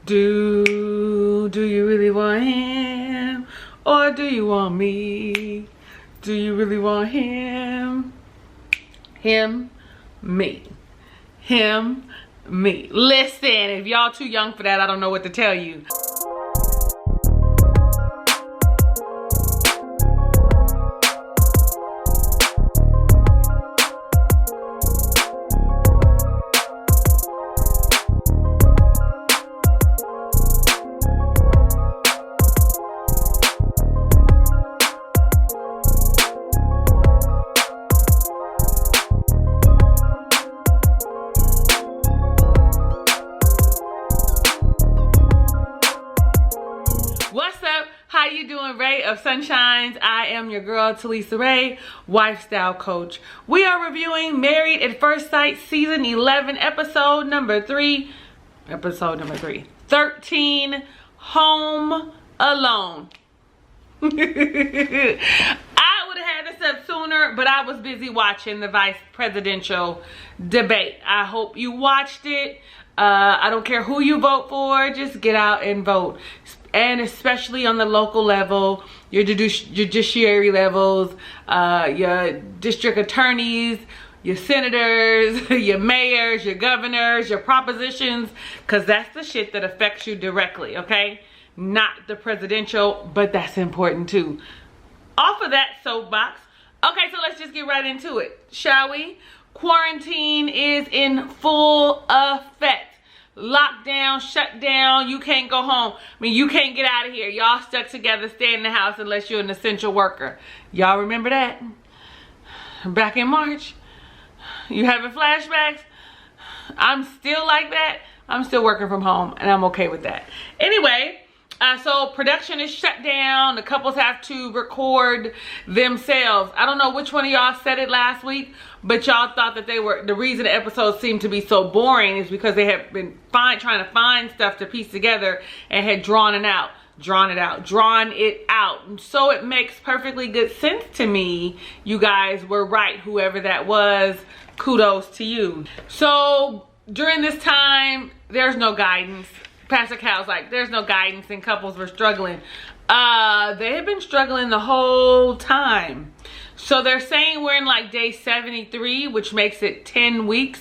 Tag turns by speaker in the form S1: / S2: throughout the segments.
S1: Do you really want him? Or do you want me? Do you really want him? Him, me. Him, me. Listen, if y'all too young for that, I don't know what to tell you. Ray of Sunshines. I am your girl Talisa Rae, lifestyle coach. We are reviewing Married at First Sight season 11 episode number 3. 13, Home Alone. I would have had this up sooner, but I was busy watching the vice presidential debate. I hope you watched it. I don't care who you vote for, just get out and vote. And especially on the local level, your judiciary levels, your district attorneys, your senators, your mayors, your governors, your propositions, because that's the shit that affects you directly, okay? Not the presidential, but that's important too. Off of that soapbox, okay, so let's just get right into it, shall we? Quarantine is in full effect. Lockdown, shut down, you can't go home. I mean, you can't get out of here. Y'all stuck together, stay in the house unless you're an essential worker. Y'all remember that? Back in March? You having flashbacks? I'm still like that. I'm still working from home and I'm okay with that. Anyway, so production is shut down. The couples have to record themselves. I don't know which one of y'all said it last week, but y'all thought that the reason the episodes seemed to be so boring is because they have been trying to find stuff to piece together and had drawn it out. And so it makes perfectly good sense to me. You guys were right, whoever that was, kudos to you. So during this time, there's no guidance. Pastor Cal's like, there's no guidance and couples were struggling. They have been struggling the whole time. So they're saying we're in like day 73, which makes it 10 weeks,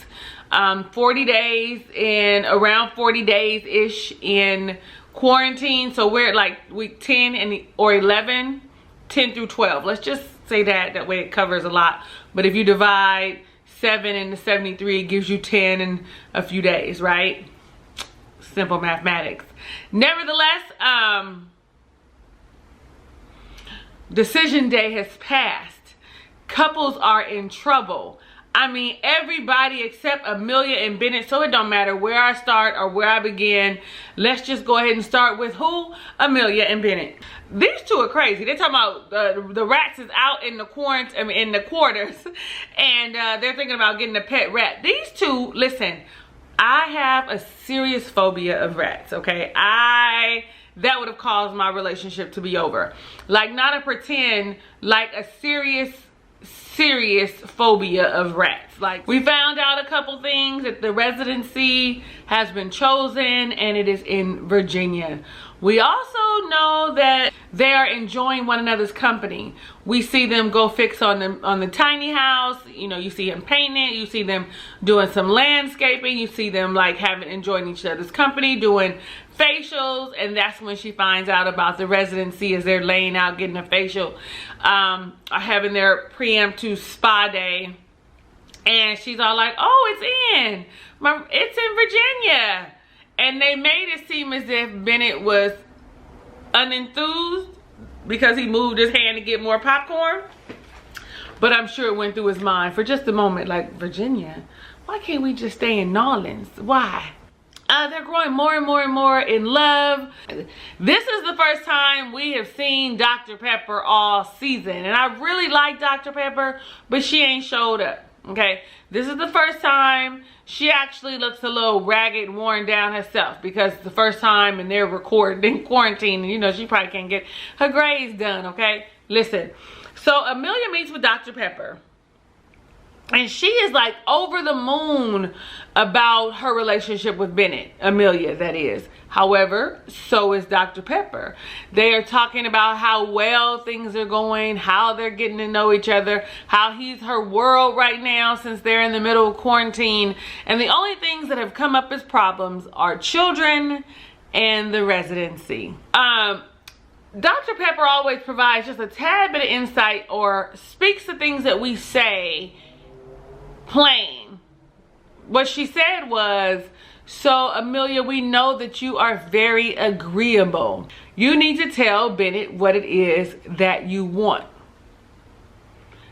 S1: 40 days and around 40 days-ish in quarantine. So we're at like week 10 or 11, 10 through 12. Let's just say that way it covers a lot. But if you divide 7 into 73, it gives you 10 in a few days, right? Simple mathematics. Nevertheless, decision day has passed. Couples are in trouble. I mean, everybody except Amelia and Bennett, so it don't matter where I start or where I begin. Let's just go ahead and start with who? Amelia and Bennett. These two are crazy. They're talking about the rats is out in the quarantine, in the quarters, and they're thinking about getting a pet rat. These two, listen, I have a serious phobia of rats, okay? That would have caused my relationship to be over. Like, not a pretend, like a serious phobia of rats. Like, we found out a couple things, that the residency has been chosen and it is in Virginia. We also know that they are enjoying one another's company. We see them go fix on the tiny house. You know, you see him painting it. You see them doing some landscaping. You see them like enjoying each other's company, doing facials. And that's when she finds out about the residency as they're laying out getting a facial, are having their preemptive spa day. And she's all like, oh, it's in Virginia. And they made it seem as if Bennett was unenthused because he moved his hand to get more popcorn. But I'm sure it went through his mind for just a moment, like, Virginia? Why can't we just stay in Nolans? Why? They're growing more and more and more in love. This is the first time we have seen Dr. Pepper all season. And I really like Dr. Pepper, but she ain't showed up. Okay, this is the first time she actually looks a little ragged and worn down herself, because it's the first time and they're recording in quarantine and you know she probably can't get her grades done. Okay, listen, so Amelia meets with Dr. Pepper And she is like over the moon about her relationship with Bennett, Amelia that is. However, so is Dr. Pepper. They are talking about how well things are going, how they're getting to know each other, how he's her world right now since they're in the middle of quarantine. And the only things that have come up as problems are children and the residency. Dr. Pepper always provides just a tad bit of insight or speaks to things that we say plain. What she said was, so Amelia, we know that you are very agreeable. You need to tell Bennett what it is that you want.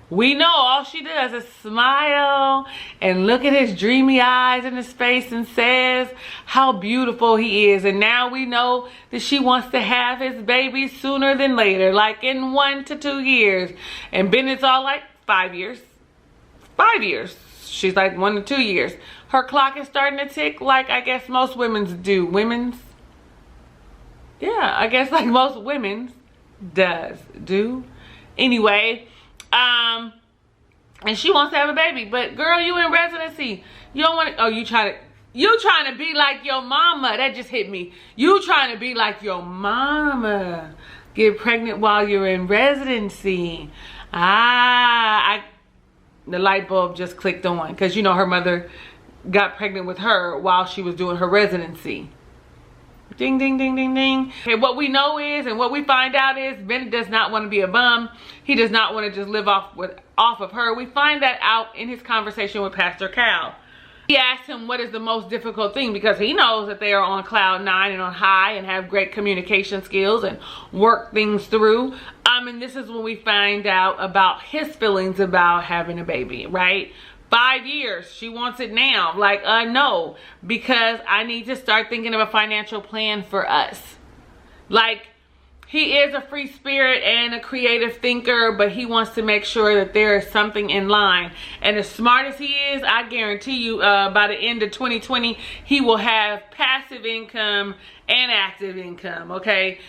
S1: We know all she does is smile and look at his dreamy eyes in his face and says how beautiful he is. And now we know that she wants to have his baby sooner than later, like in 1 to 2 years. And Bennett's all like 5 years. 5 years. She's like 1 to 2 years. Her clock is starting to tick like I guess most women's do. Yeah, I guess like most women's do. Anyway, and she wants to have a baby, but girl, you in residency. You don't want to, oh, you trying to be like your mama. That just hit me. You trying to be like your mama. Get pregnant while you're in residency. The light bulb just clicked on because you know her mother got pregnant with her while she was doing her residency. Ding, ding, ding, ding, ding. Okay, what we know is, and what we find out is, Bennett does not want to be a bum. He does not want to just live off of her. We find that out in his conversation with Pastor Cal. He asked him what is the most difficult thing because he knows that they are on cloud 9 and on high and have great communication skills and work things through. And this is when we find out about his feelings about having a baby, right? 5 years, she wants it now. Like, no, because I need to start thinking of a financial plan for us. Like, he is a free spirit and a creative thinker, but he wants to make sure that there is something in line. And as smart as he is, I guarantee you by the end of 2020, he will have passive income and active income, okay?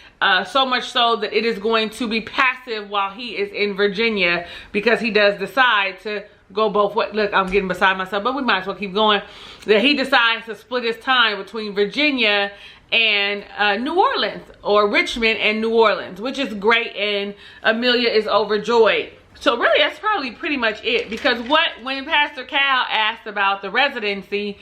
S1: So much so that it is going to be passive while he is in Virginia because he does decide to go both ways. Look, I'm getting beside myself, but we might as well keep going. That he decides to split his time between Virginia and New Orleans, or Richmond and New Orleans, which is great, and Amelia is overjoyed. So really that's probably pretty much it, because when Pastor Cal asked about the residency,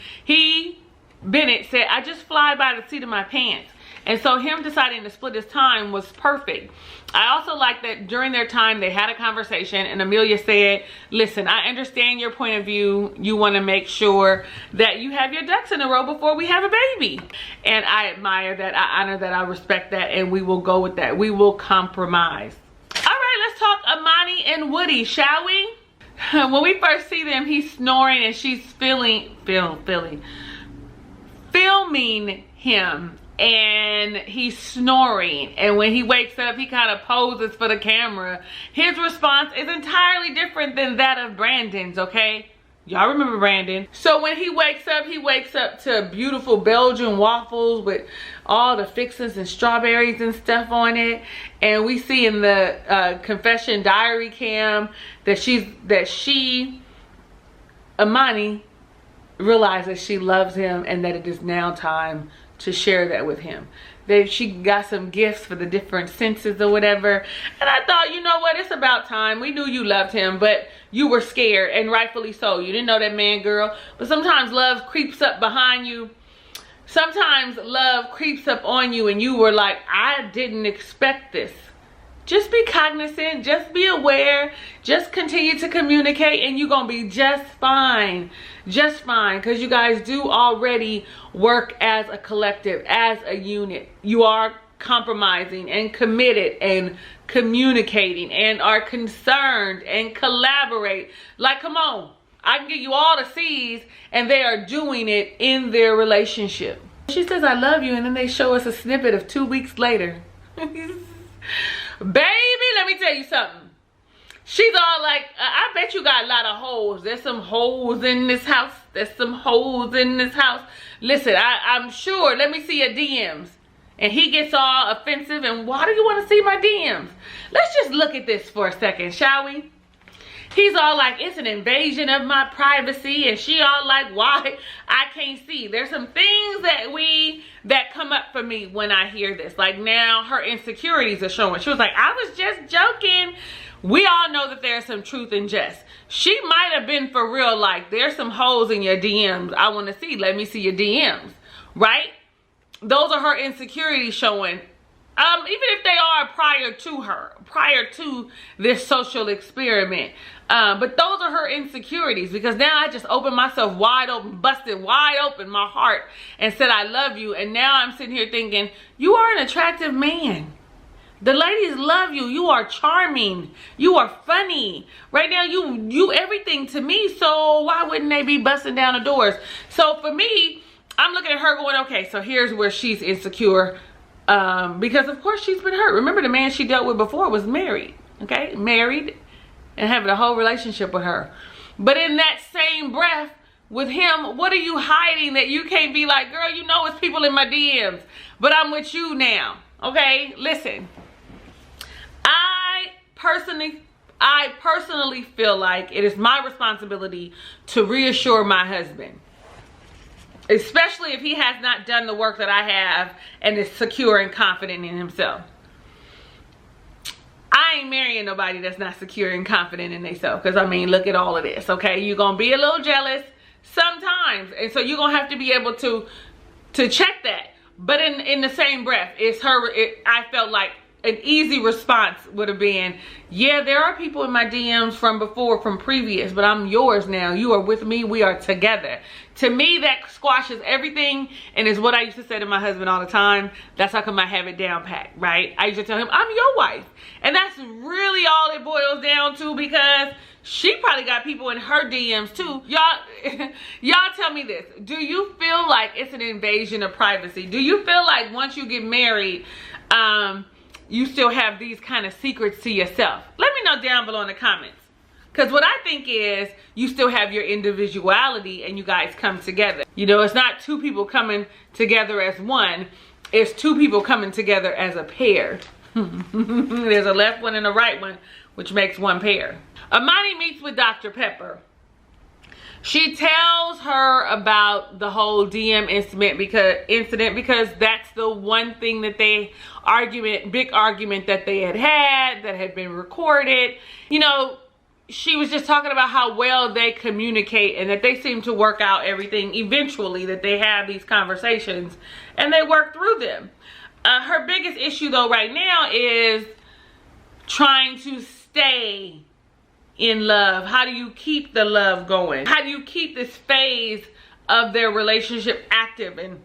S1: Bennett said, I just fly by the seat of my pants. And so him deciding to split his time was perfect. I also like that during their time they had a conversation and Amelia said, listen, I understand your point of view. You want to make sure that you have your ducks in a row before we have a baby. And I admire that, I honor that, I respect that, and we will go with that. We will compromise. All right, let's talk Amani and Woody, shall we? When we first see them, he's snoring and she's filming him. And he's snoring, and when he wakes up he kind of poses for the camera. His response is entirely different than that of Brandon's, okay? Y'all remember Brandon. So when he wakes up to beautiful Belgian waffles with all the fixings and strawberries and stuff on it. And we see in the confession diary cam that Amani realizes she loves him and that it is now time to share that with him. That she got some gifts for the different senses or whatever. And I thought, you know what, it's about time. We knew you loved him, but you were scared, and rightfully so. You didn't know that man, girl. But sometimes love creeps up behind you. Sometimes love creeps up on you and you were like, I didn't expect this. Just be cognizant, just be aware, just continue to communicate, and you're gonna be just fine. Just fine, because you guys do already work as a collective, as a unit. You are compromising and committed and communicating and are concerned and collaborate. Like, come on, I can give you all the C's, and they are doing it in their relationship. She says, I love you, and then they show us a snippet of 2 weeks later. Baby, let me tell you something. She's all like, I bet you got a lot of hoes. There's some hoes in this house. There's some hoes in this house. Listen, I'm sure. Let me see your DMs. And he gets all offensive. And why do you want to see my DMs? Let's just look at this for a second, shall we? He's all like, it's an invasion of my privacy, and she all like, why I can't see. There's some things that come up for me when I hear this. Like, now her insecurities are showing. She was like, I was just joking. We all know that there's some truth in jest. She might have been for real, like, there's some holes in your DMs I want to see. Let me see your DMs, right? Those are her insecurities showing. Even if they are prior to this social experiment. But those are her insecurities, because now I just opened myself wide open, busted wide open my heart and said, I love you. And now I'm sitting here thinking, you are an attractive man. The ladies love you. You are charming. You are funny. Right now, you everything to me. So why wouldn't they be busting down the doors? So for me, I'm looking at her going, okay, so here's where she's insecure. Because of course she's been hurt. Remember, the man she dealt with before was married. Okay, married and having a whole relationship with her. But in that same breath with him, what are you hiding that you can't be like, girl, you know it's people in my DMs, but I'm with you now. Okay, listen. I personally feel like it is my responsibility to reassure my husband, especially if he has not done the work that I have and is secure and confident in himself. I ain't marrying nobody that's not secure and confident in themselves, because I mean, look at all of this. Okay, you're gonna be a little jealous sometimes, and so you're gonna have to be able to check that. But in the same breath, I felt like an easy response would have been, yeah, there are people in my DMs from before, from previous, but I'm yours now. You are with me. We are together. To me, that squashes everything, and is what I used to say to my husband all the time. That's how come I have it down pat, right? I used to tell him, I'm your wife. And that's really all it boils down to, because she probably got people in her DMs too. Y'all tell me this. Do you feel like it's an invasion of privacy? Do you feel like once you get married, you still have these kind of secrets to yourself? Let me know down below in the comments. Because what I think is, you still have your individuality and you guys come together. You know, it's not two people coming together as one. It's two people coming together as a pair. There's a left one and a right one, which makes one pair. AMANI meets with Dr. Pepper. She tells her about the whole DM incident because that's the one thing that big argument that they had that had been recorded. You know, she was just talking about how well they communicate and that they seem to work out everything eventually, that they have these conversations and they work through them. Her biggest issue though right now is trying to stay in love. How do you keep the love going? How do you keep this phase of their relationship active and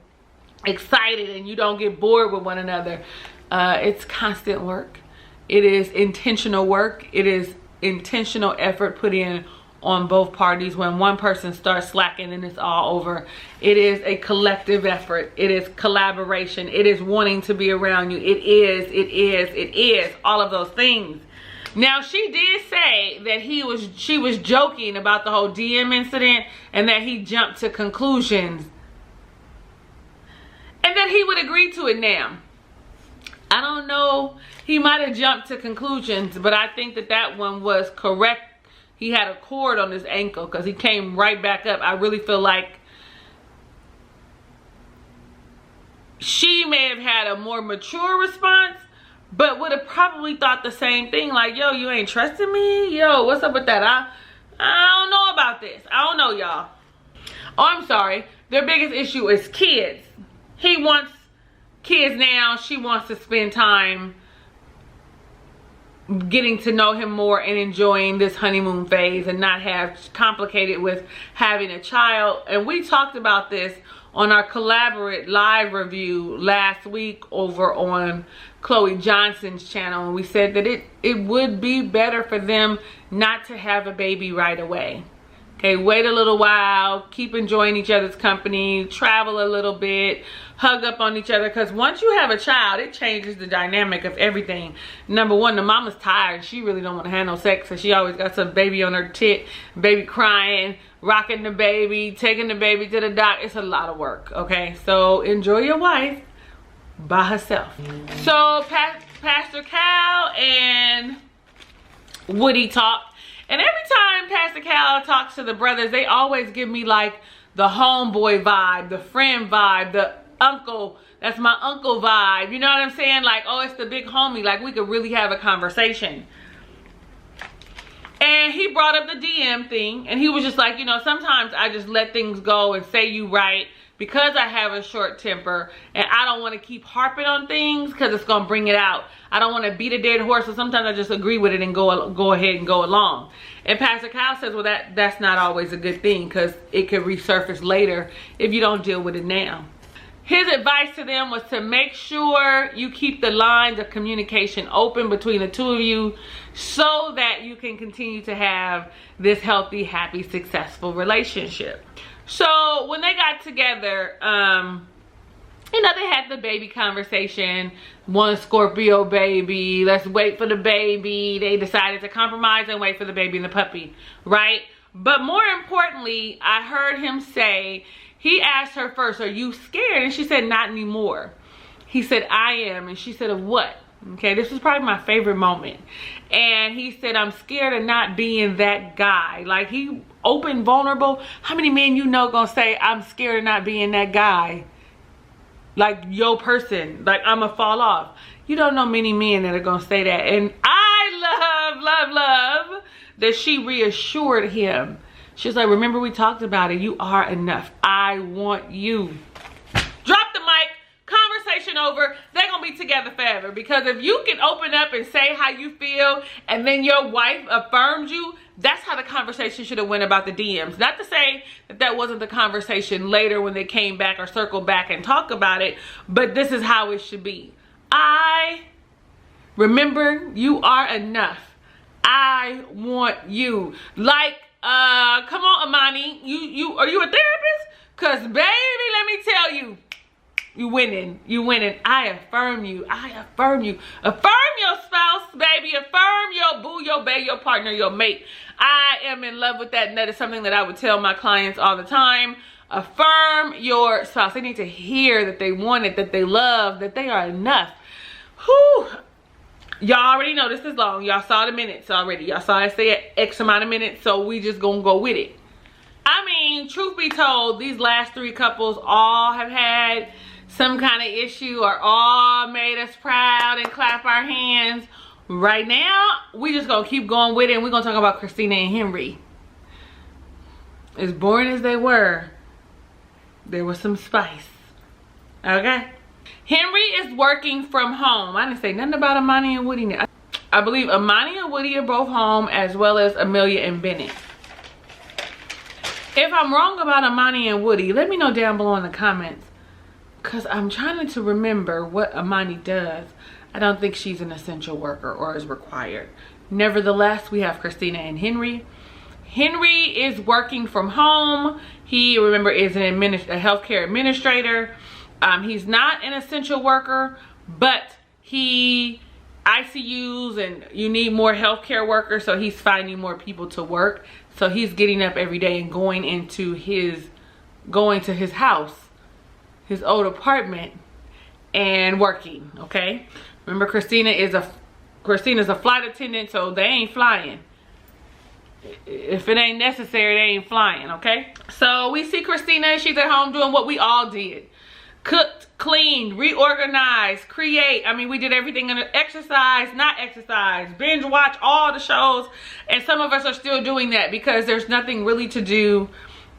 S1: excited and you don't get bored with one another? It's constant work. It is intentional work. It is intentional effort put in on both parties. When one person starts slacking and it's all over, it is a collective effort. It is collaboration. It is wanting to be around you. It is all of those things. Now, she did say that she was joking about the whole DM incident and that he jumped to conclusions and that he would agree to it now. I don't know. He might have jumped to conclusions, but I think that one was correct. He had a cord on his ankle because he came right back up. I really feel like she may have had a more mature response, but would have probably thought the same thing. Like, yo, you ain't trusting me? Yo, what's up with that? I don't know about this. I don't know, y'all. Oh, I'm sorry. Their biggest issue is kids. He wants kids now. She wants to spend time getting to know him more and enjoying this honeymoon phase and not have complicated with having a child. And we talked about this on our collaborate live review last week over on Chloe Johnson's channel, and we said that it would be better for them not to have a baby right away. Okay, wait a little while, keep enjoying each other's company, travel a little bit, hug up on each other, because once you have a child, it changes the dynamic of everything. Number one, the mama's tired. She really don't want to have no sex, so she always got some baby on her tit, baby crying, rocking the baby, taking the baby to the doc. It's a lot of work, okay? So enjoy your wife by herself. So Pastor Cal and Woody talked, And every time Pastor Cal talks to the brothers, they always give me like the homeboy vibe, the friend vibe, the uncle, that's my uncle vibe. You know what I'm saying? Like, oh, it's the big homie. Like, we could really have a conversation. And he brought up the DM thing, and he was just like, you know, sometimes I just let things go and say you right because I have a short temper, and I don't want to keep harping on things because it's going to bring it out. I don't want to beat a dead horse, so sometimes I just agree with it and go ahead and go along. And Pastor Kyle says, well, that's not always a good thing because it could resurface later if you don't deal with it now. His advice to them was to make sure you keep the lines of communication open between the two of you so that you can continue to have this healthy, happy, successful relationship. So when they got together, you know, they had the baby conversation. One Scorpio baby, let's wait for the baby. They decided to compromise and wait for the baby and the puppy, right? But more importantly, I heard him say, he asked her first, are you scared? And she said, not anymore. He said, I am. And she said, of what? Okay, this was probably my favorite moment. And he said, I'm scared of not being that guy. Like, he open, vulnerable. How many men you know gonna say, I'm scared of not being that guy? Like, your person. Like, I'm gonna fall off. You don't know many men that are gonna say that. And I love that she reassured him. She's like, remember we talked about it. You are enough. I want you. Drop the mic. Conversation over. They're going to be together forever. Because if you can open up and say how you feel and then your wife affirms you, that's how the conversation should have went about the DMs. Not to say that that wasn't the conversation later when they came back or circled back and talk about it. But this is how it should be. I remember you are enough. I want you. Like, come on, Amani. Are you a therapist? Cause baby, let me tell you, you winning. You winning. I affirm you. I affirm you. Affirm your spouse, baby. Affirm your boo, your bae, your partner, your mate. I am in love with that. And that is something that I would tell my clients all the time. Affirm your spouse. They need to hear that they want it, that they love, that they are enough. Whew. Y'all already know this is long. Y'all saw the minutes already. Y'all saw I say X amount of minutes, so we just gonna go with it. I mean, truth be told, these last three couples all have had some kind of issue or all made us proud and clap our hands. Right now, we just gonna keep going with it, and we're gonna talk about Christina and Henry. As boring as they were, there was some spice. Okay? Henry is working from home. I didn't say nothing about Amani and Woody. I believe Amani and Woody are both home, as well as Amelia and Bennett. If I'm wrong about Amani and Woody, let me know down below in the comments. Because I'm trying to remember what Amani does. I don't think she's an essential worker or is required. Nevertheless, we have Christina and Henry. Henry is working from home. He, remember, is a healthcare administrator. He's not an essential worker, but he ICUs and you need more healthcare workers, so he's finding more people to work. So he's getting up every day and going to his house, his old apartment, and working. Okay, remember Christina's a flight attendant, so they ain't flying. If it ain't necessary, they ain't flying. Okay, so we see Christina. She's at home doing what we all did. Cooked, cleaned, reorganized, create. I mean, we did everything under exercise, not exercise, binge watch all the shows. And some of us are still doing that because there's nothing really to do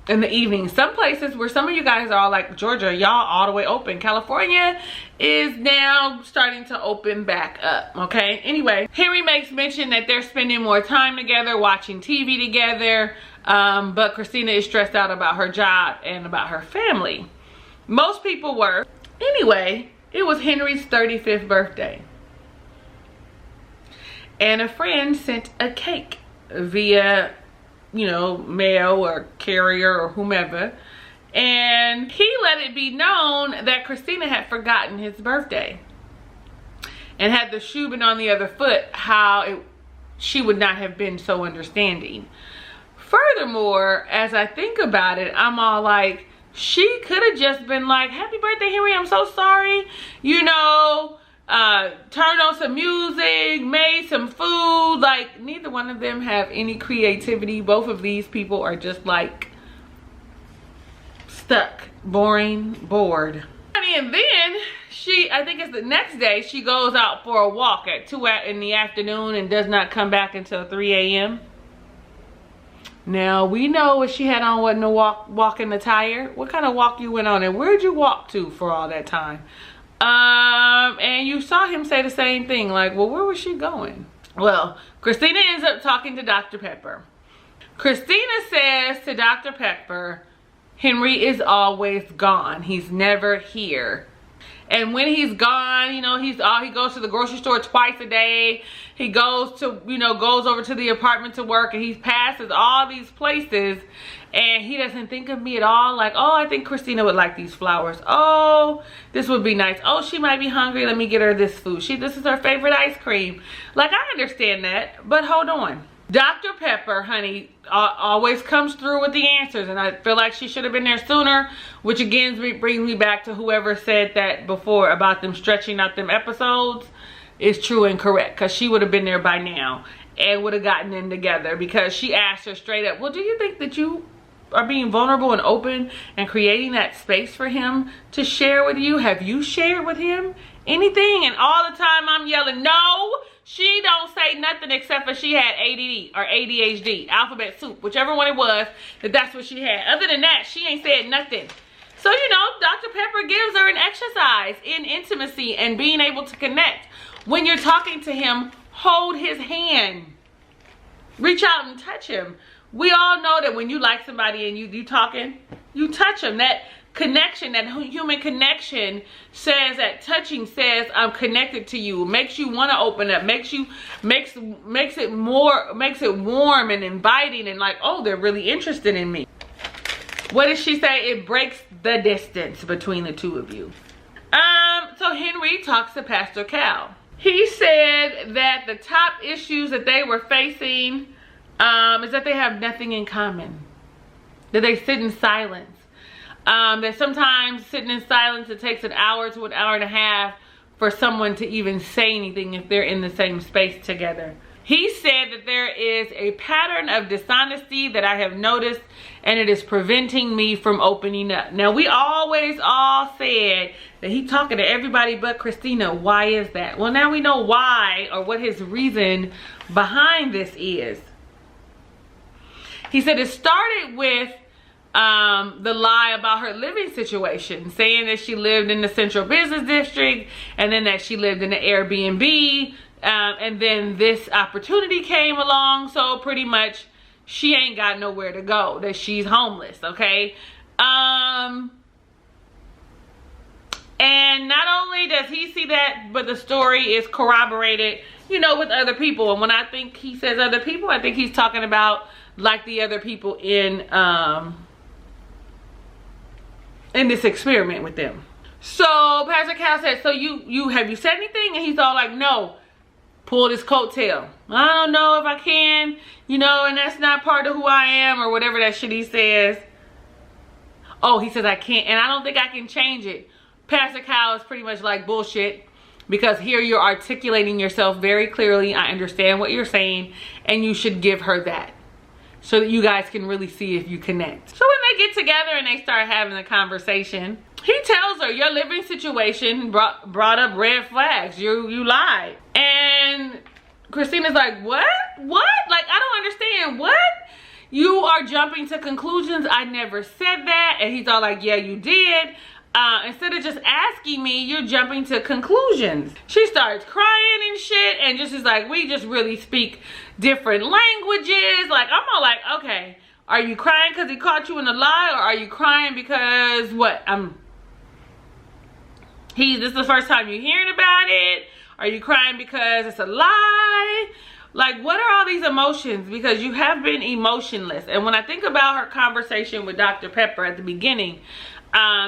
S1: in the evening. Some places where some of you guys are all like Georgia, y'all all the way open. California is now starting to open back up. Okay, anyway, Henry makes mention that they're spending more time together, watching TV together. But Christina is stressed out about her job and about her family. Most people were. Anyway, it was Henry's 35th birthday. And a friend sent a cake via, you know, mail or carrier or whomever. And he let it be known that Christina had forgotten his birthday. And had the shoe been on the other foot, she would not have been so understanding. Furthermore, as I think about it, I'm all like, she could have just been like, happy birthday, Henry, I'm so sorry. You know, turned on some music, made some food. Like, neither one of them have any creativity. Both of these people are just like stuck, boring, bored. And then I think it's the next day, she goes out for a walk at 2 in the afternoon and does not come back until 3 a.m. Now, we know what she had on wasn't a walking attire. What kind of walk you went on, and where'd you walk to for all that time? And you saw him say the same thing, like, well, where was she going? Well, Christina ends up talking to Dr. Pepper. Christina says to Dr. Pepper, Henry is always gone. He's never here. And when he's gone, you know, he goes to the grocery store twice a day. He goes to, you know, goes over to the apartment to work, and he passes all these places, and he doesn't think of me at all. Like, oh, I think Christina would like these flowers. Oh, this would be nice. Oh, she might be hungry. Let me get her this food. This is her favorite ice cream. Like, I understand that, but hold on. Dr. Pepper, honey, always comes through with the answers, and I feel like she should have been there sooner, which again brings me back to whoever said that before about them stretching out them episodes is true and correct, because she would have been there by now and would have gotten them together, because she asked her straight up, well, do you think that you are being vulnerable and open and creating that space for him to share with you? Have you shared with him anything? And all the time I'm yelling, no. She don't say nothing except for she had ADD or ADHD, alphabet soup, whichever one it was, that's what she had. Other than that, she ain't said nothing. So, you know, Dr. Pepper gives her an exercise in intimacy and being able to connect. When you're talking to him, hold his hand. Reach out and touch him. We all know that when you like somebody and you talking, you touch them. That connection, that human connection says, that touching says I'm connected to you, makes you want to open up, makes it warm and inviting, and like, oh, they're really interested in me. What does she say? It breaks the distance between the two of you. So Henry talks to Pastor Cal. He said that the top issues that they were facing is that they have nothing in common, that they sit in silence. That sometimes sitting in silence, it takes an hour to an hour and a half for someone to even say anything if they're in the same space together. He said that there is a pattern of dishonesty that I have noticed, and it is preventing me from opening up. Now, we always all said that he's talking to everybody but Christina. Why is that? Well, now we know why, or what his reason behind this is. He said it started with the lie about her living situation, saying that she lived in the Central Business District, and then that she lived in an Airbnb, and then this opportunity came along, so pretty much she ain't got nowhere to go, that she's homeless, okay? And not only does he see that, but the story is corroborated, you know, with other people. And when I think he says other people, I think he's talking about like the other people in this experiment with them. So Pastor Cal said, so you have you said anything? And he's all like, no. Pulled his coattail. I don't know if I can, you know, and that's not part of who I am, or whatever that shit he says. Oh, he says I can't, and I don't think I can change it. Pastor Cal is pretty much like, bullshit, because here you're articulating yourself very clearly. I understand what you're saying, and you should give her that, so that you guys can really see if you connect. So when they get together and they start having a conversation, he tells her, your living situation brought up red flags. You lied. And Christina's like, what? What? Like, I don't understand. What? You are jumping to conclusions. I never said that. And he's all like, yeah, you did. Instead of just asking me, you're jumping to conclusions. She starts crying and shit, and just is like, we just really speak different languages. Like, I'm all like, okay, are you crying because he caught you in a lie, or are you crying because what? This is the first time you're hearing about it? Are you crying because it's a lie? Like, what are all these emotions? Because you have been emotionless. And when I think about her conversation with Dr. Pepper at the beginning,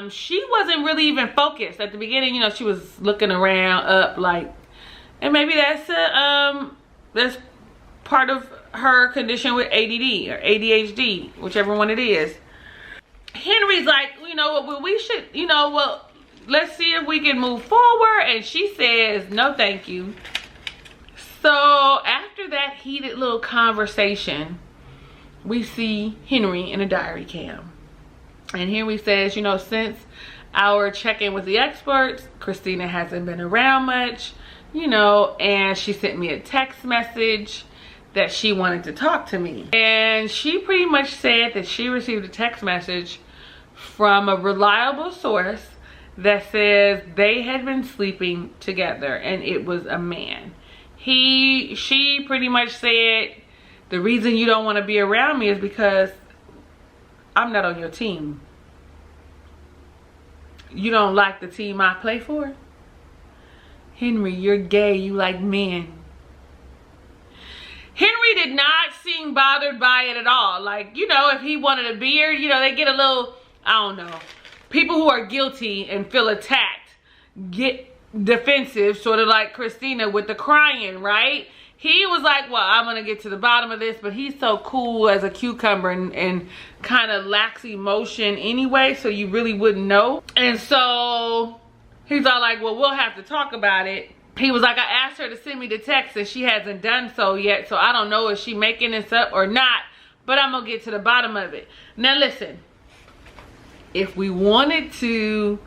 S1: she wasn't really even focused at the beginning. You know, she was looking around up, like, and maybe that's part of her condition with ADD or ADHD, whichever one it is. Henry's like, you know what, well, we should, you know, well, let's see if we can move forward. And she says, no, thank you. So after that heated little conversation, we see Henry in a diary cam. And Henry says, you know, since our check-in with the experts, Christina hasn't been around much, you know, and she sent me a text message that she wanted to talk to me. And she pretty much said that she received a text message from a reliable source that says they had been sleeping together and it was a man. She pretty much said, the reason you don't want to be around me is because I'm not on your team. You don't like the team I play for? Henry, you're gay, you like men. Henry did not seem bothered by it at all. Like, you know, if he wanted a beard, you know, they get a little, I don't know. People who are guilty and feel attacked get defensive, sort of like Christina with the crying, right? He was like, well, I'm going to get to the bottom of this, but he's so cool as a cucumber and kind of lacks emotion anyway, so you really wouldn't know. And so he's all like, well, we'll have to talk about it. He was like, I asked her to send me the text and she hasn't done so yet, so I don't know if she making this up or not, but I'm going to get to the bottom of it. Now listen, if we wanted to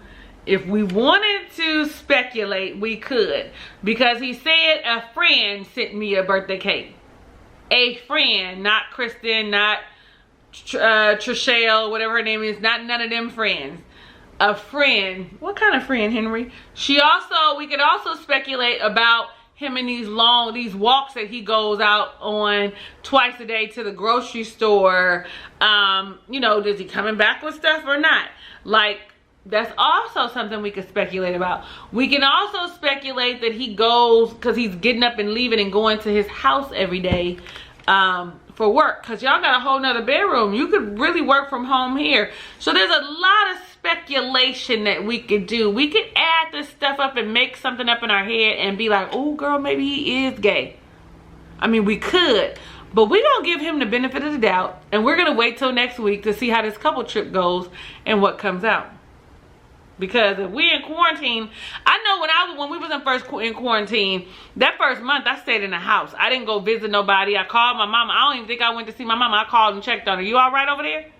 S1: speculate, we could. Because he said a friend sent me a birthday cake. A friend, not Kristen, not Trishelle, whatever her name is, not none of them friends. A friend. What kind of friend, Henry? We could also speculate about him in these walks that he goes out on twice a day to the grocery store. You know, is he coming back with stuff or not? Like, that's also something we could speculate about. We can also speculate that he goes, because he's getting up and leaving and going to his house every day for work. Because y'all got a whole nother bedroom. You could really work from home here. So there's a lot of speculation that we could do. We could add this stuff up and make something up in our head and be like, oh girl, maybe he is gay. I mean, we could. But we're going to give him the benefit of the doubt. And we're going to wait till next week to see how this couple trip goes and what comes out. Because if we in quarantine, I know when we was in quarantine, that first month I stayed in the house. I didn't go visit nobody. I called my mama. I don't even think I went to see my mama. I called and checked on her. You all right over there?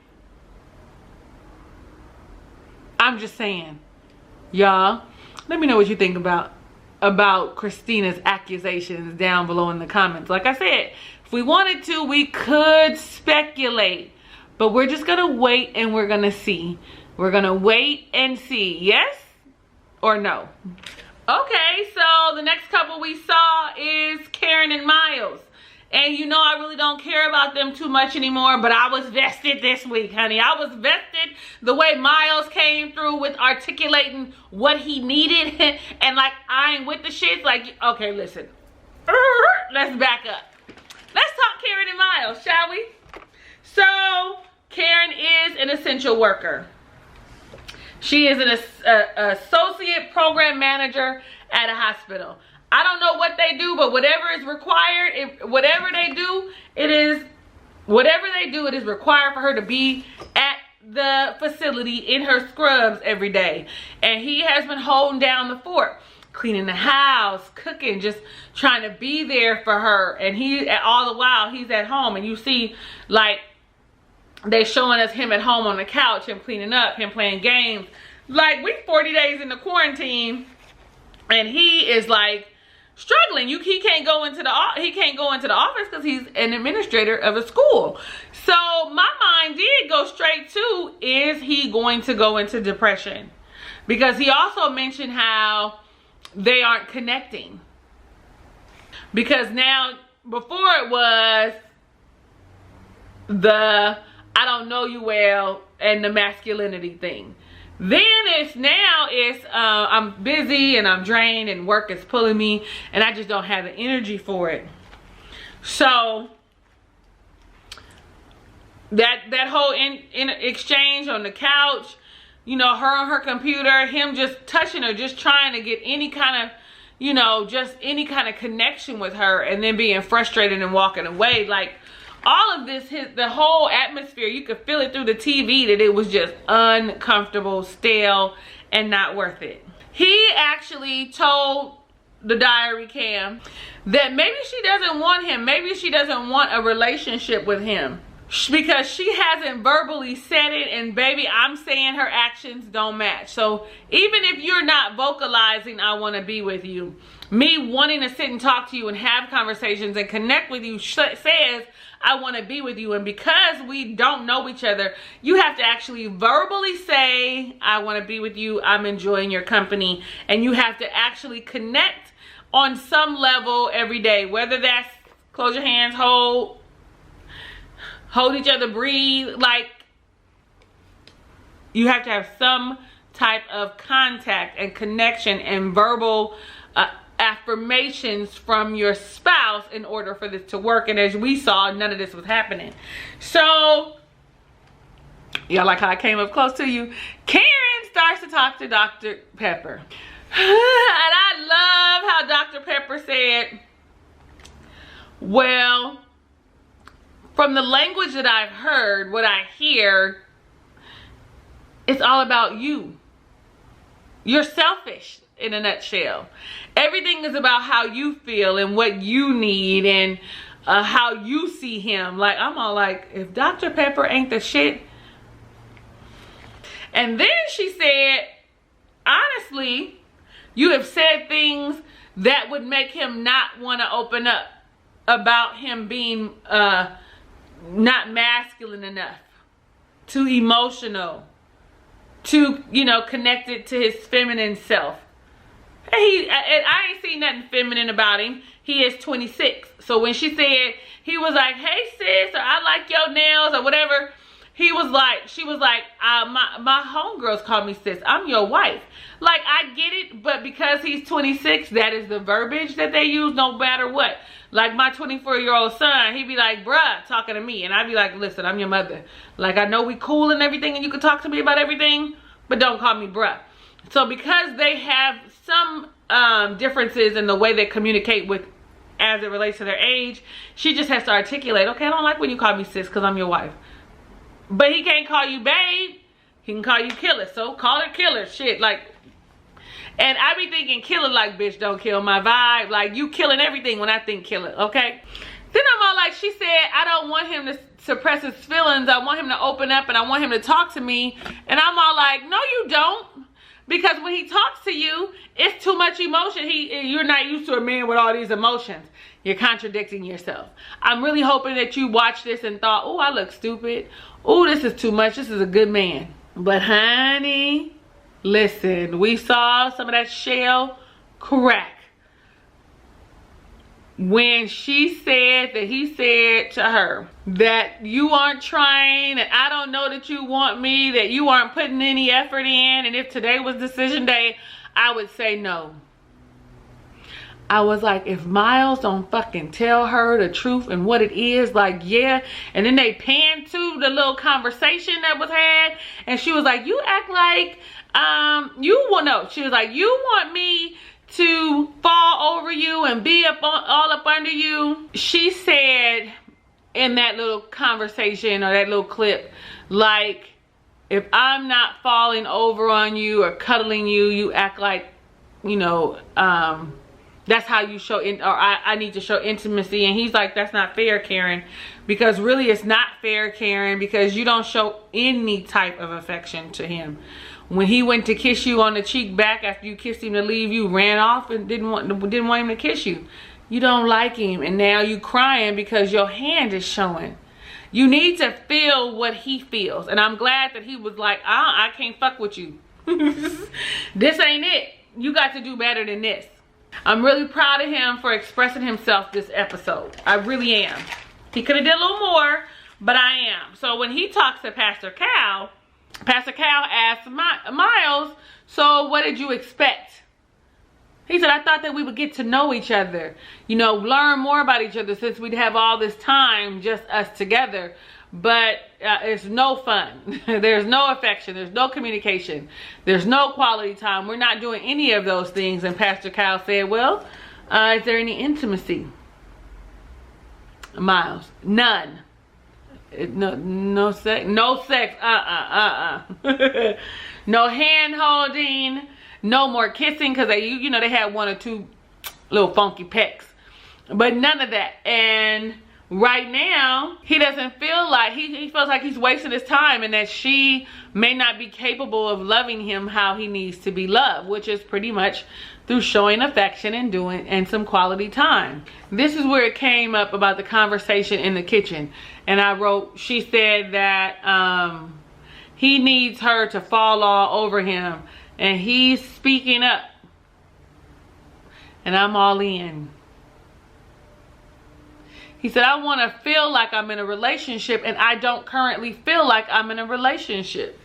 S1: I'm just saying. Y'all, let me know what you think about Christina's accusations down below in the comments. Like I said, if we wanted to, we could speculate. But we're just going to wait and we're going to see. We're going to wait and see. Yes or no? Okay, so the next couple we saw is Karen and Miles. And you know I really don't care about them too much anymore, but I was vested this week, honey. I was vested the way Miles came through with articulating what he needed. And like, I ain't with the shits. Like, okay, listen. Let's back up. Let's talk Karen and Miles, shall we? So, Karen is an essential worker. She is an associate program manager at a hospital. I don't know what they do, but whatever is required, whatever they do, it is required for her to be at the facility in her scrubs every day. And he has been holding down the fort, cleaning the house, cooking, just trying to be there for her. And all the while he's at home, and you see like they showing us him at home on the couch, him cleaning up, him playing games. Like, we 40 days into quarantine and he is like struggling. He can't go into the office because he's an administrator of a school. So my mind did go straight to, is he going to go into depression? Because he also mentioned how they aren't connecting. Because now, before it was the I don't know you well and the masculinity thing. Then it's I'm busy and I'm drained and work is pulling me and I just don't have the energy for it. So that whole in exchange on the couch, you know, her on her computer, him just touching her, just trying to get any kind of, you know, just any kind of connection with her, and then being frustrated and walking away. Like, all of this, the whole atmosphere, you could feel it through the TV that it was just uncomfortable, stale, and not worth it. He actually told the diary cam that maybe she doesn't want him. Maybe she doesn't want a relationship with him because she hasn't verbally said it, and baby, I'm saying her actions don't match. So even if you're not vocalizing I want to be with you, me wanting to sit and talk to you and have conversations and connect with you says I want to be with you. And because we don't know each other, you have to actually verbally say I want to be with you, I'm enjoying your company, and you have to actually connect on some level every day, whether that's close your hands, hold each other, breathe. Like, you have to have some type of contact and connection and verbal affirmations from your spouse in order for this to work. And as we saw, none of this was happening. So y'all like how I came up close to you? Karen starts to talk to Dr. Pepper. And I love how Dr. Pepper said, well, from the language that I've heard, what I hear, it's all about you. You're selfish in a nutshell. Everything is about how you feel and what you need and how you see him. Like, I'm all like, if Dr. Pepper ain't the shit. And then she said, honestly, you have said things that would make him not want to open up about him being not masculine enough, too emotional, too, you know, connected to his feminine self. And I ain't seen nothing feminine about him. He is 26. So when she said, he was like, hey sis, or I like your nails or whatever, she was like, my homegirls call me sis. I'm your wife. Like, I get it, but because he's 26, that is the verbiage that they use no matter what. Like, my 24-year-old son, he'd be like, bruh, talking to me. And I'd be like, listen, I'm your mother. Like, I know we cool and everything and you can talk to me about everything, but don't call me bruh. So because they have some differences in the way they communicate with as it relates to their age, she just has to articulate, okay, I don't like when you call me sis because I'm your wife. But he can't call you babe. He can call you killer. So call her killer. Shit, like. And I be thinking killer like, bitch, don't kill my vibe. Like, you killing everything when I think killer, okay? Then I'm all like, she said, I don't want him to suppress his feelings. I want him to open up and I want him to talk to me. And I'm all like, no, you don't. Because when he talks to you, it's too much emotion. You're not used to a man with all these emotions. You're contradicting yourself. I'm really hoping that you watched this and thought, oh, I look stupid. Oh, this is too much. This is a good man. But honey, listen, we saw some of that shell crack when she said that he said to her that you aren't trying, and I don't know that you want me, that you aren't putting any effort in, and if today was decision day, I would say no. I was like, if Miles don't fucking tell her the truth and what it is, like, yeah. And then they panned to the little conversation that was had, and she was like, you act like you will know. She was like, you want me to fall over you and be all up under you. She said in that little conversation or that little clip, like, if I'm not falling over on you or cuddling you, you act like, you know, that's how you show, I need to show intimacy. And he's like, that's not fair, Karen. Because really it's not fair, Karen, because you don't show any type of affection to him. When he went to kiss you on the cheek back after you kissed him to leave, you ran off and didn't want him to kiss you. You don't like him, and now you crying because your hand is showing. You need to feel what he feels. And I'm glad that he was like, I can't fuck with you. This ain't it. You got to do better than this. I'm really proud of him for expressing himself this episode. I really am. He could have did a little more, but I am. So when he talks to Pastor Cal asked Miles, so what did you expect? He said, I thought that we would get to know each other, you know, learn more about each other since we'd have all this time, just us together. But it's no fun. There's no affection. There's no communication. There's no quality time. We're not doing any of those things. And Pastor Kyle said, well, is there any intimacy? Miles, none. No sex. No hand holding, no more kissing, because they, you know, they had one or two little funky pecks, but none of that. And right now he doesn't feel like, he feels like he's wasting his time, and that she may not be capable of loving him how he needs to be loved, which is pretty much through showing affection and some quality time. This is where it came up about the conversation in the kitchen, and I wrote, she said that he needs her to fall all over him, and he's speaking up, and I'm all in. He said, I want to feel like I'm in a relationship, and I don't currently feel like I'm in a relationship.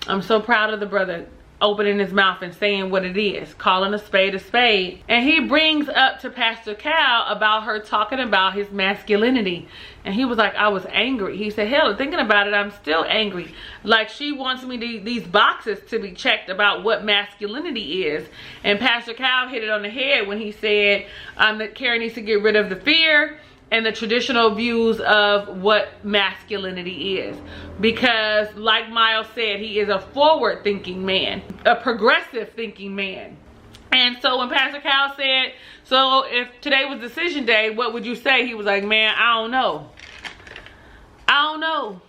S1: I'm so proud of the brother opening his mouth and saying what it is, calling a spade a spade. And he brings up to Pastor Cal about her talking about his masculinity. And he was like, I was angry. He said, hell, thinking about it, I'm still angry. Like, she wants me to, these boxes to be checked about what masculinity is. And Pastor Cal hit it on the head when he said that Karen needs to get rid of the fear and the traditional views of what masculinity is. Because like Miles said, he is a forward thinking man, a progressive thinking man. And so when Pastor Cal said, so if today was decision day, what would you say? He was like, man, I don't know. I don't know.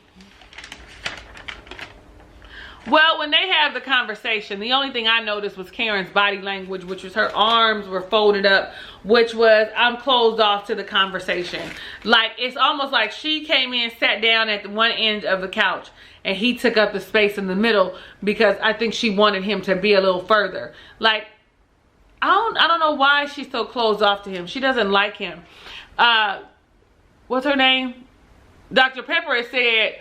S1: Well, when they have the conversation, the only thing I noticed was Karen's body language, which was her arms were folded up, which was, I'm closed off to the conversation. Like, it's almost like she came in, sat down at the one end of the couch, and he took up the space in the middle, because I think she wanted him to be a little further. Like, I don't know why she's so closed off to him. She doesn't like him. What's her name? Dr. Pepper has said,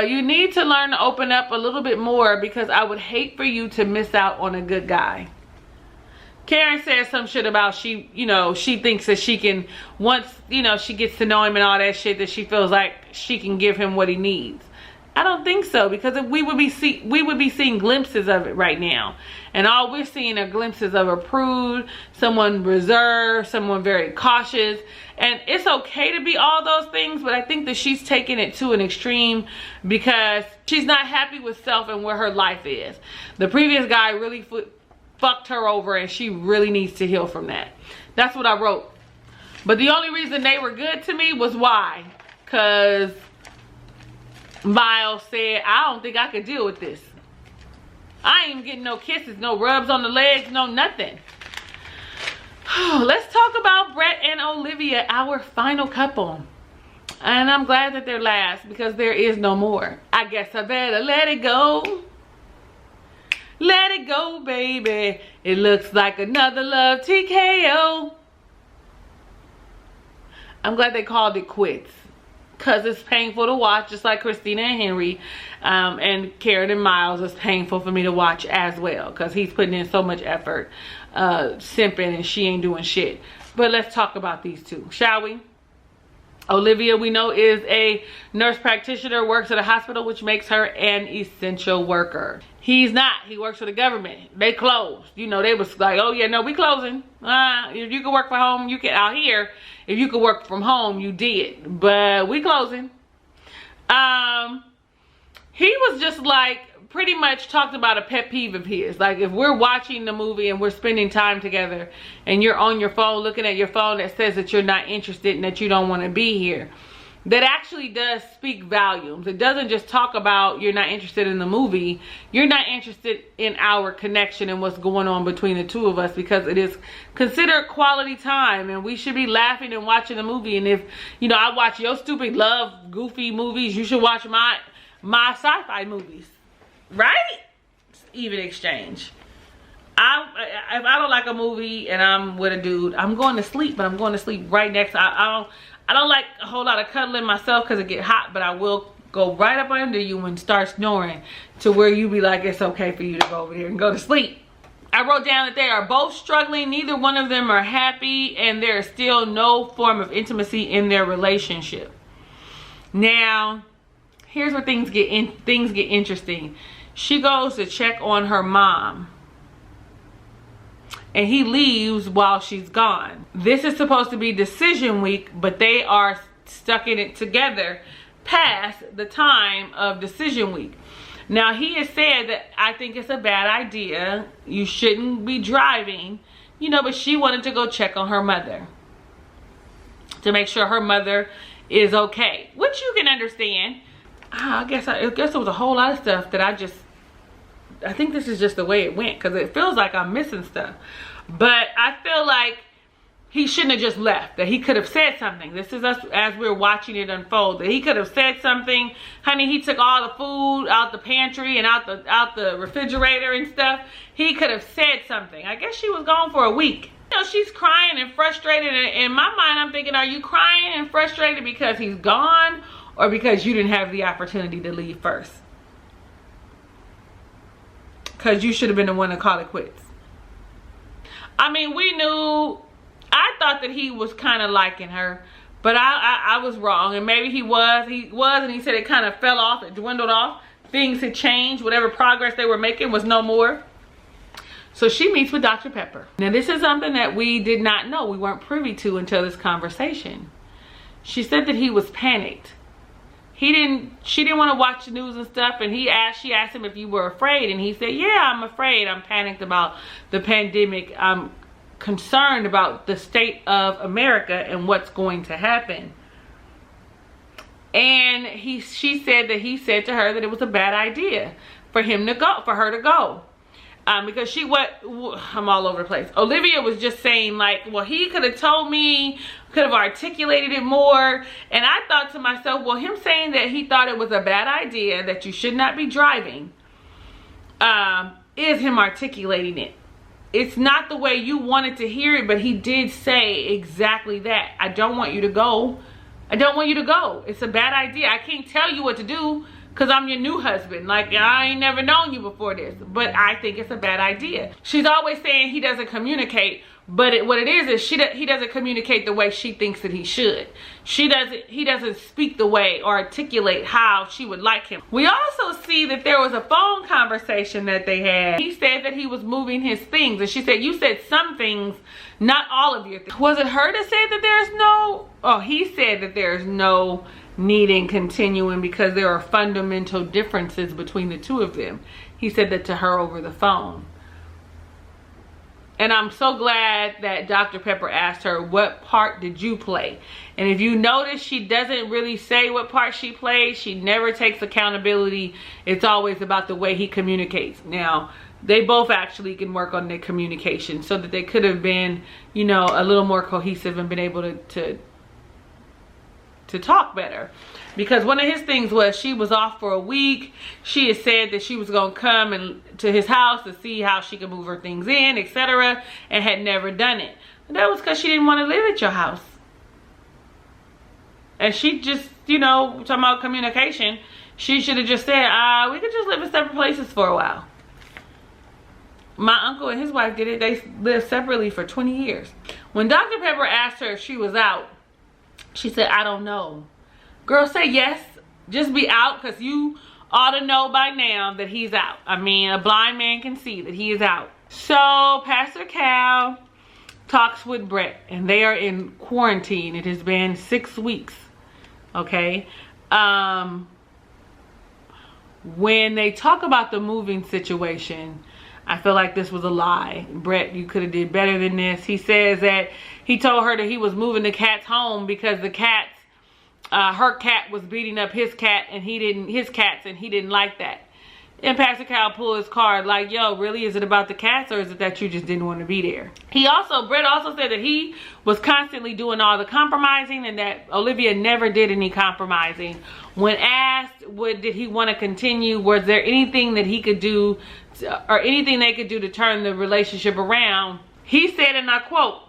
S1: you need to learn to open up a little bit more, because I would hate for you to miss out on a good guy. Karen said some shit about she thinks that she can, once, she gets to know him and all that shit, that she feels like she can give him what he needs. I don't think so, because if we would be seeing glimpses of it right now. And all we're seeing are glimpses of a prude, someone reserved, someone very cautious. And it's okay to be all those things, but I think that she's taking it to an extreme, because she's not happy with self and where her life is. The previous guy really fucked her over, and she really needs to heal from that. That's what I wrote. But the only reason they were good to me was why? Because Miles said, I don't think I could deal with this. I ain't getting no kisses, no rubs on the legs, no nothing. Let's talk about Brett and Olivia, our final couple. And I'm glad that they're last, because there is no more. I guess I better let it go. Let it go, baby. It looks like another love TKO. I'm glad they called it quits, because it's painful to watch, just like Christina and Henry, and Karen and Miles is painful for me to watch as well, because he's putting in so much effort, simping, and she ain't doing shit. But let's talk about these two, shall we? Olivia, we know, is a nurse practitioner, works at a hospital, which makes her an essential worker. He's not. He works for the government. They closed. They was like, oh yeah, no, we closing. If you could work from home, you can. Out here, if you could work from home, you did. But we closing. He was just like, pretty much talked about a pet peeve of his. Like, if we're watching the movie and we're spending time together, and you're on your phone looking at your phone that says that you're not interested and that you don't want to be here, that actually does speak volumes. It doesn't just talk about you're not interested in the movie. You're not interested in our connection and what's going on between the two of us, because it is considered quality time, and we should be laughing and watching the movie. And if I watch your stupid love goofy movies, you should watch my sci-fi movies, right? It's even exchange. If I don't like a movie and I'm with a dude, I'm going to sleep, but I'm going to sleep right next. I don't like a whole lot of cuddling myself, because it get hot, but I will go right up under you and start snoring to where you be like, it's okay for you to go over here and go to sleep. I wrote down that they are both struggling. Neither one of them are happy, and there is still no form of intimacy in their relationship. Now, here's where things get interesting. She goes to check on her mom, and he leaves while she's gone. This is supposed to be decision week, but they are stuck in it together past the time of decision week. Now, he has said that I think it's a bad idea. You shouldn't be driving, you know, but she wanted to go check on her mother to make sure her mother is okay, which you can understand. I guess it was a whole lot of stuff that I think this is just the way it went, because it feels like I'm missing stuff. But I feel like he shouldn't have just left, that he could have said something. This is us as we're watching it unfold, that he could have said something. Honey, he took all the food out the pantry and out the refrigerator and stuff. He could have said something. I guess she was gone for a week. You know, she's crying and frustrated. And in my mind, I'm thinking, are you crying and frustrated because he's gone, or because you didn't have the opportunity to leave first? Because you should have been the one to call it quits. I mean, we knew, I thought that he was kind of liking her, but I was wrong. And maybe he was, and he said it kind of fell off, it dwindled off. Things had changed, whatever progress they were making was no more. So she meets with Dr. Pepper. Now, this is something that we did not know, we weren't privy to until this conversation. She said that he was panicked. She didn't want to watch the news and stuff, and she asked him if you were afraid, and he said, yeah, I'm afraid. I'm panicked about the pandemic. I'm concerned about the state of America and what's going to happen. And she said that he said to her that it was a bad idea for her to go. Because I'm all over the place. Olivia was just saying, like, well, he could have told me, could have articulated it more. And I thought to myself, well, him saying that he thought it was a bad idea, that you should not be driving, is him articulating it. It's not the way you wanted to hear it, but he did say exactly that. I don't want you to go. I don't want you to go. It's a bad idea. I can't tell you what to do, because I'm your new husband. Like, I ain't never known you before this. But I think it's a bad idea. She's always saying he doesn't communicate. But what it is he doesn't communicate the way she thinks that he should. He doesn't speak the way or articulate how she would like him. We also see that there was a phone conversation that they had. He said that he was moving his things. And she said, you said some things, not all of your things. Was it her to say that there's no... Oh, he said that there's no need in continuing because there are fundamental differences between the two of them. He said that to her over the phone. And I'm so glad that Dr. Pepper asked her, what part did you play? And if you notice, she doesn't really say what part she played. She never takes accountability. It's always about the way he communicates. Now, they both actually can work on their communication so that they could have been, you know, a little more cohesive and been able to talk better. Because one of his things was she was off for a week. She had said that she was going to come to his house to see how she could move her things in, etc. And had never done it. And that was because she didn't want to live at your house. And she just, you know, talking about communication, she should have just said, we could just live in separate places for a while. My uncle and his wife did it. They lived separately for 20 years. When Dr. Pepper asked her if she was out, she said, I don't know. Girl, say yes. Just be out, because you ought to know by now that he's out. I mean, a blind man can see that he is out. So Pastor Cal talks with Brett, and they are in quarantine. It has been 6 weeks. Okay. When they talk about the moving situation, I feel like this was a lie. Brett, you could have did better than this. He says that he told her that he was moving the cats home because the cats, her cat was beating up his cats, and he didn't like that. And Pastor Cal pulled his card like, yo, really, is it about the cats, or is it that you just didn't want to be there? Brett also said that he was constantly doing all the compromising, and that Olivia never did any compromising. When asked, did he want to continue, was there anything that he could do, or anything they could do to turn the relationship around? He said, and I quote,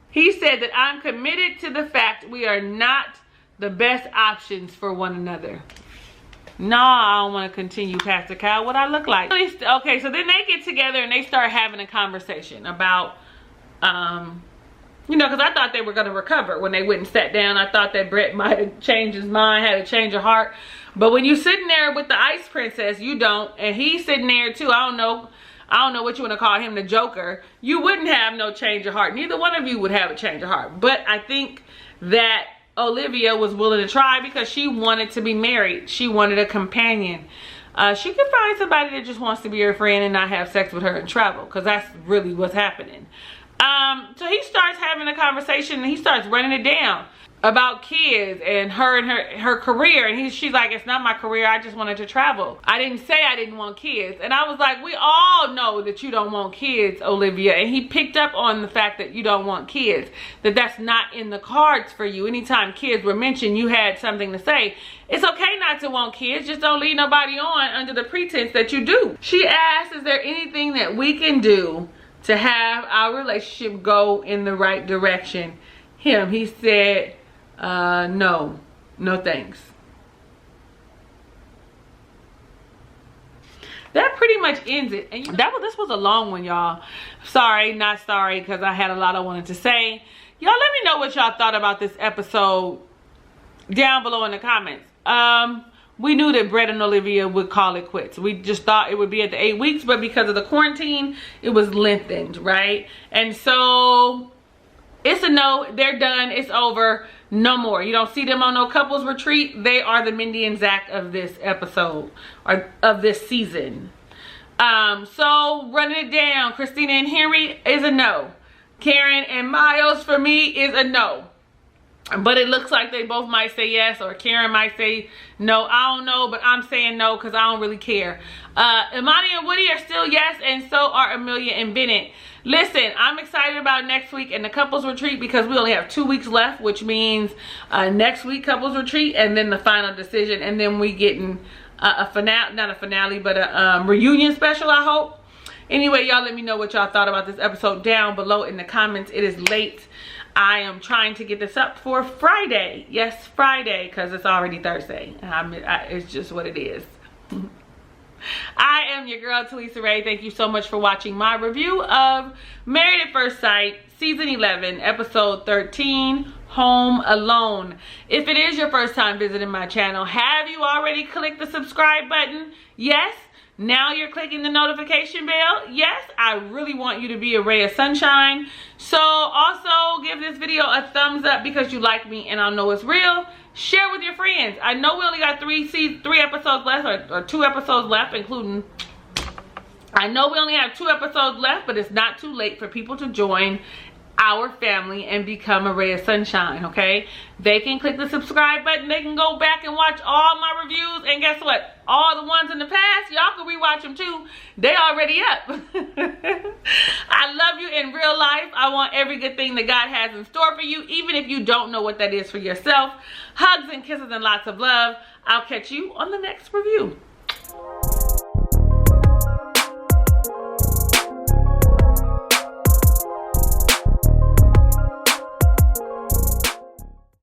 S1: he said that I'm committed to the fact we are not the best options for one another. No, I don't want to continue, Pastor Cal. What I look like? Okay, so then they get together and they start having a conversation about, you know, because I thought they were going to recover when they went and sat down. I thought that Brett might have changed his mind, had a change of heart. But when you're sitting there with the Ice Princess, you don't. And he's sitting there too. I don't know what you want to call him, the Joker. You wouldn't have no change of heart. Neither one of you would have a change of heart. But I think that Olivia was willing to try because she wanted to be married. She wanted a companion. she could find somebody that just wants to be her friend and not have sex with her and travel, because that's really what's happening. So he starts having a conversation and he starts running it down about kids and her career, and she's like, it's not my career, I just wanted to travel. I didn't say I didn't want kids. And I was like, we all know that you don't want kids, Olivia. And he picked up on the fact that you don't want kids, that's not in the cards for you. Anytime kids were mentioned, you had something to say. It's okay not to want kids, just don't lead nobody on under the pretense that you do. She asked, is there anything that we can do to have our relationship go in the right direction? He said, no thanks. That pretty much ends it. And this was a long one, y'all. Sorry, not sorry, because I had a lot I wanted to say. Y'all let me know what y'all thought about this episode down below in the comments. We knew that Brett and Olivia would call it quits. We just thought it would be at the 8 weeks, but because of the quarantine, it was lengthened, right? And so it's a no. They're done. It's over. No more. You don't see them on no couples retreat. They are the Mindy and Zach of this episode, or of this season. So running it down, Christina and Henry is a no. Karen and Miles for me is a no. But it looks like they both might say yes, or Karen might say no. I don't know, but I'm saying no because I don't really care. Amani and Woody are still yes, and so are Amelia and Bennett. Listen, I'm excited about next week and the couples retreat because we only have 2 weeks left, which means next week couples retreat and then the final decision, and then we getting a finale, not a finale, but a reunion special, I hope. Anyway, y'all let me know what y'all thought about this episode down below in the comments. It is late. I am trying to get this up for Friday. Yes, Friday, because it's already Thursday. It's just what it is. I am your girl, Talisa Rae. Thank you so much for watching my review of Married at First Sight, Season 11, Episode 13, Home Alone. If it is your first time visiting my channel, have you already clicked the subscribe button? Yes. Now you're clicking the notification bell? Yes, I really want you to be a ray of sunshine. So also give this video a thumbs up because you like me and I know it's real. Share with your friends. I know we only got three episodes left, or 2 episodes left, including, I know we only have 2 episodes left, but it's not too late for people to join our family and become a ray of sunshine, okay? They can click the subscribe button. They can go back and watch all my reviews, and guess what? All the ones in the past, y'all can rewatch them too. They already up. I love you in real life. I want every good thing that God has in store for you, even if you don't know what that is for yourself. Hugs and kisses and lots of love. I'll catch you on the next review.